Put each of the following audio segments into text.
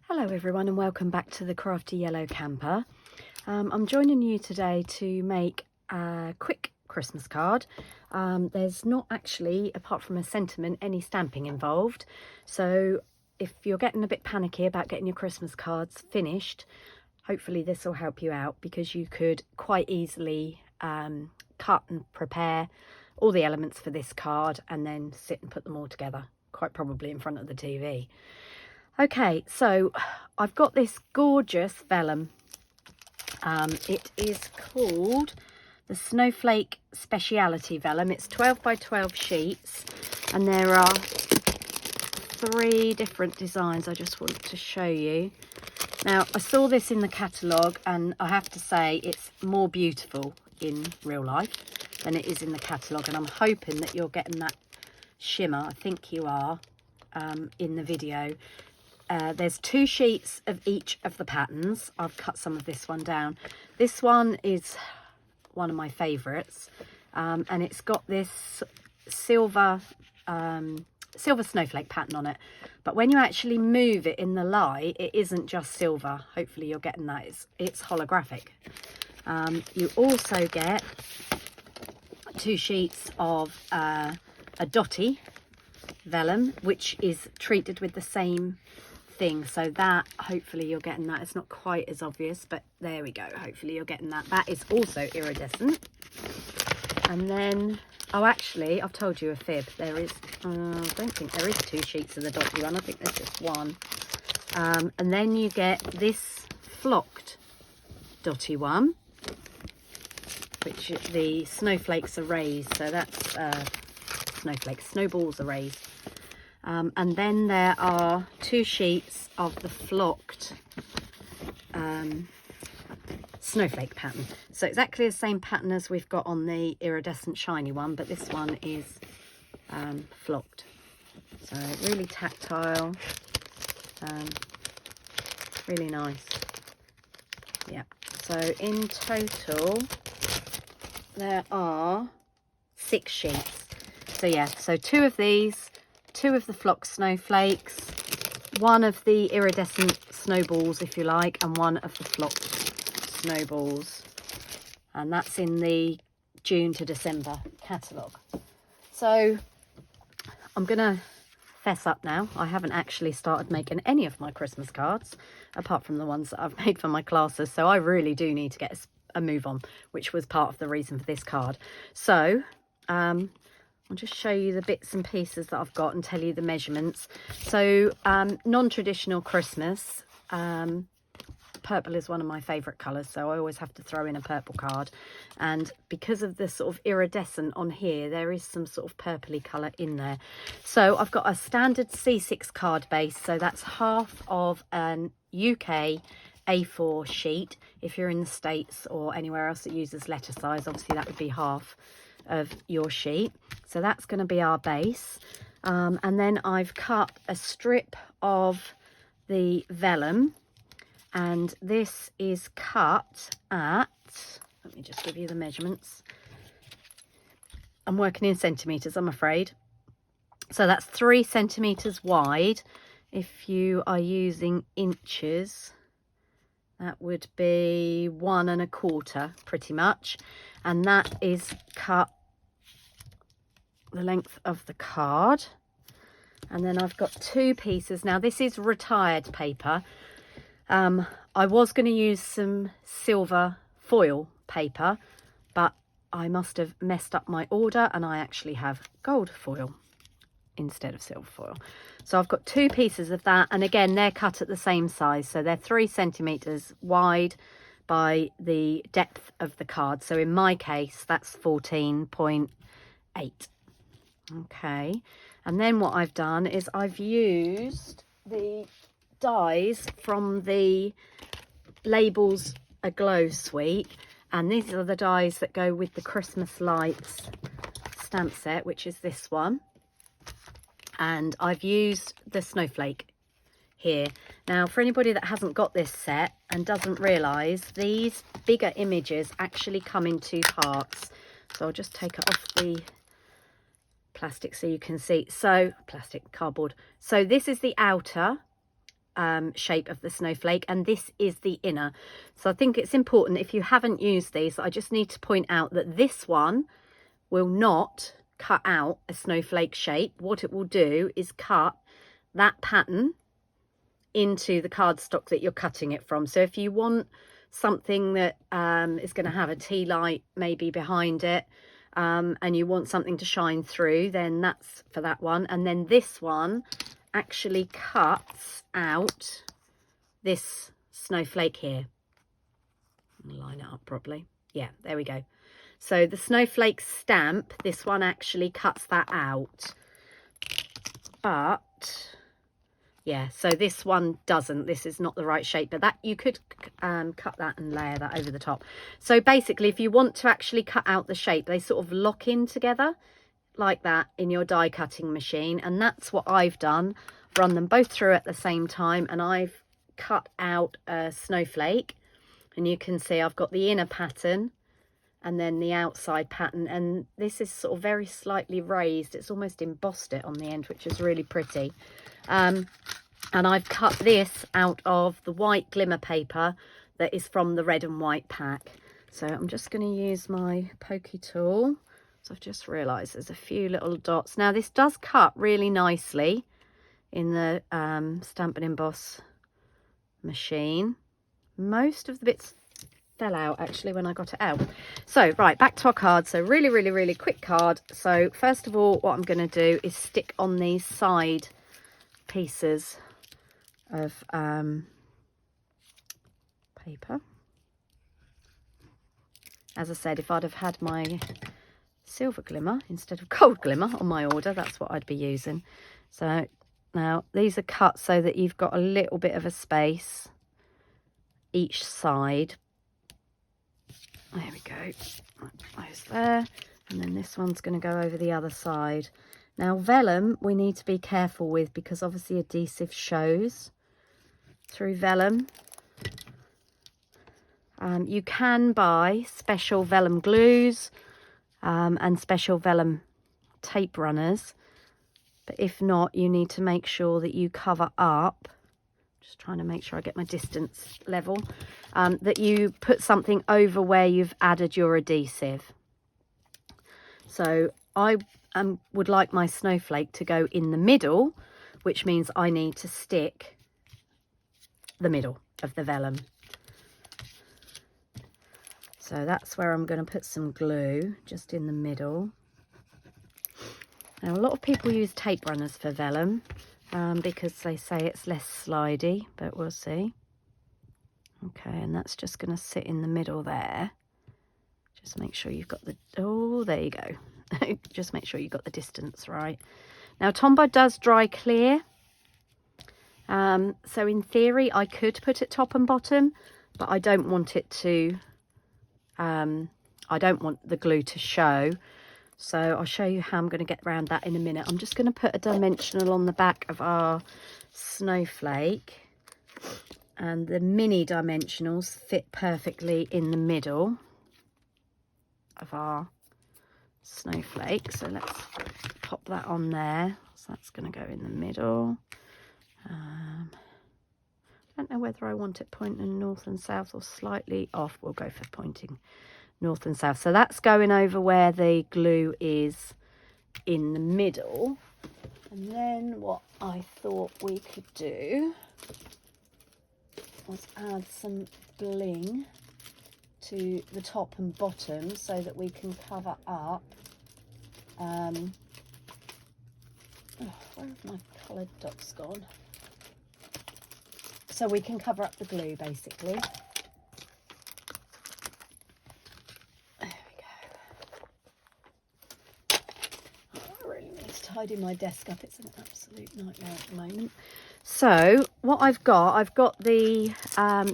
Hello everyone and welcome back to the Crafty Yellow Camper. I'm joining you today to make a quick Christmas card. There's not actually, apart from a sentiment, any stamping involved. So if you're getting a bit panicky about getting your Christmas cards finished, hopefully this will help you out, because you could quite easily cut and prepare all the elements for this card and then sit and put them all together, quite probably in front of the TV. Okay, so I've got this gorgeous vellum. It is called the Snowflake Speciality vellum. It's 12 by 12 sheets, and there are 3 different designs I just want to show you. Now, I saw this in the catalogue, and I have to say it's more beautiful in real life than it is in the catalogue, and I'm hoping that you're getting that shimmer. I think you are in the video. There's 2 sheets of each of the patterns. I've cut some of this one down. This one is one of my favourites, and it's got this silver snowflake pattern on it. But when you actually move it in the light, it isn't just silver. Hopefully you're getting that. It's holographic. You also get 2 sheets of a dotty vellum, which is treated with the same thing, so that hopefully you're getting that. It's not quite as obvious, but there we go. Hopefully you're getting that. That is also iridescent. And then, oh, actually, I've told you a fib. There is, I don't think there is 2 sheets of the dotty one. I think there's just 1. And then you get this flocked dotty one, which the snowflakes are raised. So that's snowflakes, snowballs are raised. And then there are 2 sheets of the flocked snowflake pattern. So exactly the same pattern as we've got on the iridescent shiny one, but this one is flocked. So really tactile, really nice. Yeah. So in total there are 6 sheets. So yeah, so 2 of these, 2 of the flocked snowflakes, 1 of the iridescent snowballs, if you like, and 1 of the flocked snowballs. And that's in the June to December catalogue. So I'm going to fess up now. I haven't actually started making any of my Christmas cards, apart from the ones that I've made for my classes. So I really do need to get a move on, which was part of the reason for this card. So I'll just show you the bits and pieces that I've got and tell you the measurements. So non-traditional Christmas, purple is one of my favourite colours, so I always have to throw in a purple card. And because of the sort of iridescent on here, there is some sort of purpley colour in there. So I've got a standard C6 card base, so that's half of an UK A4 sheet. If you're in the States or anywhere else that uses letter size, obviously that would be half of your sheet. So that's going to be our base, and then I've cut a strip of the vellum, and this is cut at, let me just give you the measurements. I'm working in centimetres, I'm afraid. So that's 3 centimetres wide. If you are using inches, that would be 1 1/4 pretty much, and that is cut the length of the card. And then I've got 2 pieces. Now this is retired paper. I was going to use some silver foil paper, but I must have messed up my order, and I actually have gold foil instead of silver foil. So I've got 2 pieces of that, and again they're cut at the same size, so they're 3 centimetres wide by the depth of the card. So in my case that's 14.8. Okay, and then what I've done is I've used the dies from the Labels Aglow suite, and these are the dies that go with the Christmas lights stamp set, which is this one. And I've used the snowflake here. Now, for anybody that hasn't got this set and doesn't realise, these bigger images actually come in 2 parts. So I'll just take it off the plastic so you can see. So plastic, cardboard. So this is the outer shape of the snowflake, and this is the inner. So I think it's important, if you haven't used these, I just need to point out that this one will not cut out a snowflake shape. What it will do is cut that pattern into the cardstock that you're cutting it from. So if you want something that is going to have a tea light maybe behind it, and you want something to shine through, then that's for that one. And then this one actually cuts out this snowflake here. Line it up properly. Yeah, there we go. So the snowflake stamp, this one actually cuts that out. But yeah, so this one doesn't. This is not the right shape, but that you could cut that and layer that over the top. So basically, if you want to actually cut out the shape, they sort of lock in together like that in your die cutting machine, and that's what I've done. Run them both through at the same time, and I've cut out a snowflake, and you can see I've got the inner pattern and then the outside pattern, and this is sort of very slightly raised. It's almost embossed it on the end, which is really pretty. And I've cut this out of the white glimmer paper that is from the red and white pack. So I'm just going to use my pokey tool. So I've just realised there's a few little dots. Now this does cut really nicely in the Stampin' Emboss machine. Most of the bits fell out actually when I got it out. So right, back to our card. So really quick card. So first of all, what I'm going to do is stick on these side pieces of paper. As I said, if I'd have had my silver glimmer instead of gold glimmer on my order, that's what I'd be using. So now these are cut so that you've got a little bit of a space each side. There we go. Those there, and then this one's going to go over the other side. Now vellum we need to be careful with, because obviously adhesive shows through vellum. You can buy special vellum glues and special vellum tape runners, but if not, you need to make sure that you cover up. Just trying to make sure I get my distance level, that you put something over where you've added your adhesive. So I would like my snowflake to go in the middle, which means I need to stick the middle of the vellum. So that's where I'm going to put some glue, just in the middle. Now a lot of people use tape runners for vellum because they say it's less slidey, but we'll see. Okay, and that's just going to sit in the middle there. Just make sure you've got the, oh, there you go. Just make sure you've got the distance right. Now Tombow does dry clear. So in theory I could put it top and bottom, but I don't want it to, I don't want the glue to show. So I'll show you how I'm going to get around that in a minute. I'm just going to put a dimensional on the back of our snowflake, and the mini dimensionals fit perfectly in the middle of our snowflake. So let's pop that on there. So that's going to go in the middle. I don't know whether I want it pointing north and south or slightly off. We'll go for pointing north and south. So that's going over where the glue is in the middle. And then what I thought we could do was add some bling to the top and bottom so that we can cover up. Oh, where have my coloured dots gone? So we can cover up the glue basically. There we go. Oh, I really need to tidy my desk up. It's an absolute nightmare at the moment. So what I've got the,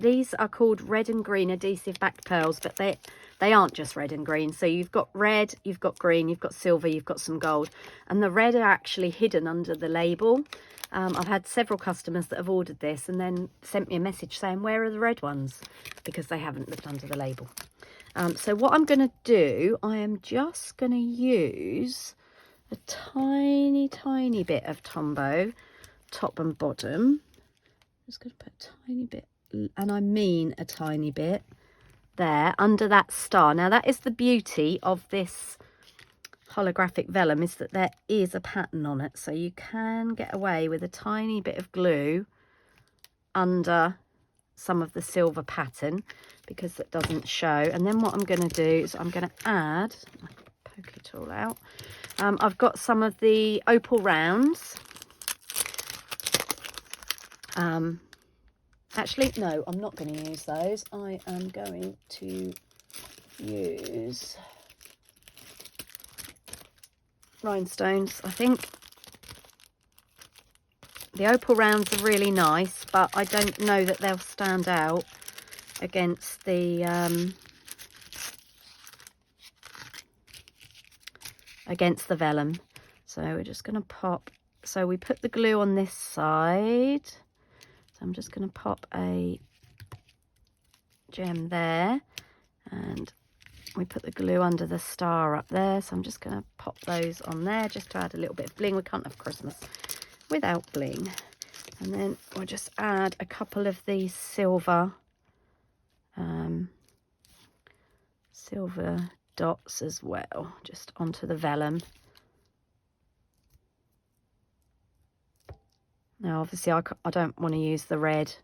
these are called red and green adhesive backed pearls, but they aren't just red and green. So you've got red, you've got green, you've got silver, you've got some gold. And the red are actually hidden under the label. I've had several customers that have ordered this and then sent me a message saying, where are the red ones? Because they haven't looked under the label. So what I'm going to do, I am just going to use a tiny bit of Tombow, top and bottom. just going to put a tiny bit, and I mean a tiny bit, there under that star. Now that is the beauty of this holographic vellum, is that there is a pattern on it, so you can get away with a tiny bit of glue under some of the silver pattern because that doesn't show. And then what I'm going to do is I'm going to add, poke it all out, I've got some of the opal rounds. Actually, no, I'm not going to use those. I am going to use rhinestones, I think. The opal rounds are really nice, but I don't know that they'll stand out against the vellum. So we're just going to pop, so we put the glue on this side, so I'm just going to pop a gem there, and we put the glue under the star up there, so I'm just going to pop those on there just to add a little bit of bling. We can't have Christmas without bling. And then we'll just add a couple of these silver dots as well, just onto the vellum. Now obviously I don't want to use the red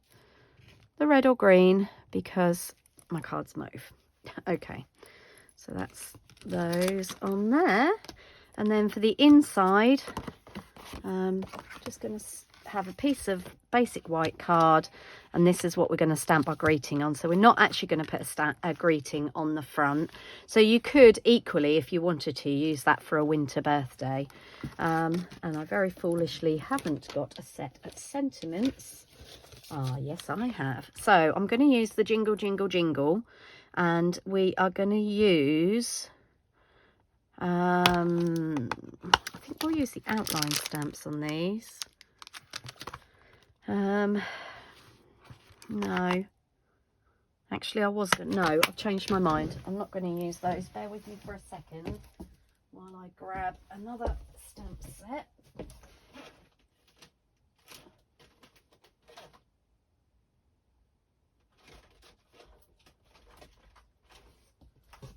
or green because my cards move. Okay, so that's those on there. And then for the inside, just going to have a piece of basic white card, and this is what we're going to stamp our greeting on. So we're not actually going to put a greeting on the front. So you could equally, if you wanted to, use that for a winter birthday. And I very foolishly haven't got a set of sentiments. Ah, yes, I have. So I'm going to use the Jingle, Jingle, Jingle, and we are going to use... I think we'll use the outline stamps on these. No, actually I wasn't. No, I've changed my mind. I'm not going to use those. Bear with me for a second while I grab another stamp set.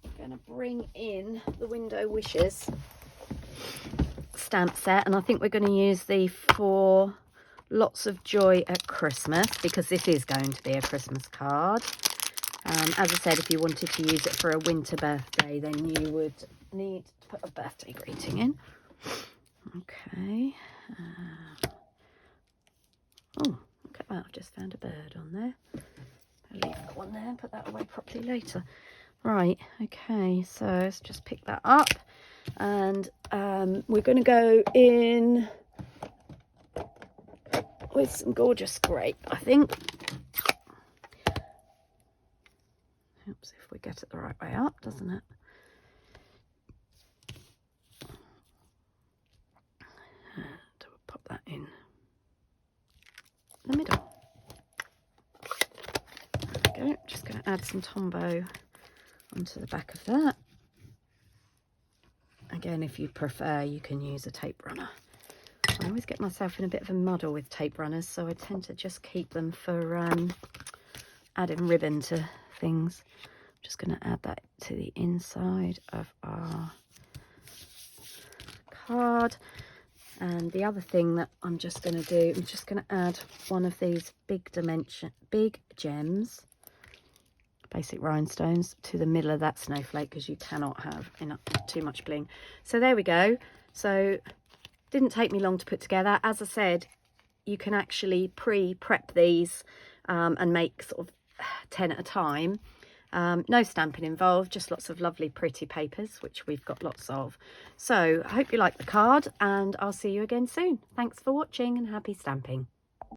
I'm going to bring in the Window Wishes stamp set, and I think we're going to use the For Lots of Joy at Christmas because this is going to be a Christmas card. As I said, if you wanted to use it for a winter birthday, then you would need to put a birthday greeting in. Okay. Oh, look at that, I've just found a bird on there. I'll leave that one there and put that away properly later. Right, okay, so let's just pick that up, and we're going to go in with some gorgeous grape, I think. Oops, if we get it the right way up, doesn't it? And we'll pop that in the middle. There we go. Just going to add some Tombow onto the back of that. Again, if you prefer, you can use a tape runner. I always get myself in a bit of a muddle with tape runners, so I tend to just keep them for adding ribbon to things. I'm just going to add that to the inside of our card. And the other thing that I'm just going to do, I'm just going to add one of these big gems, basic rhinestones, to the middle of that snowflake, because you cannot have too much bling. So there we go. So didn't take me long to put together. As I said, you can actually pre-prep these and make sort of 10 at a time. No stamping involved, just lots of lovely pretty papers, which we've got lots of. So I hope you like the card, and I'll see you again soon. Thanks for watching and happy stamping.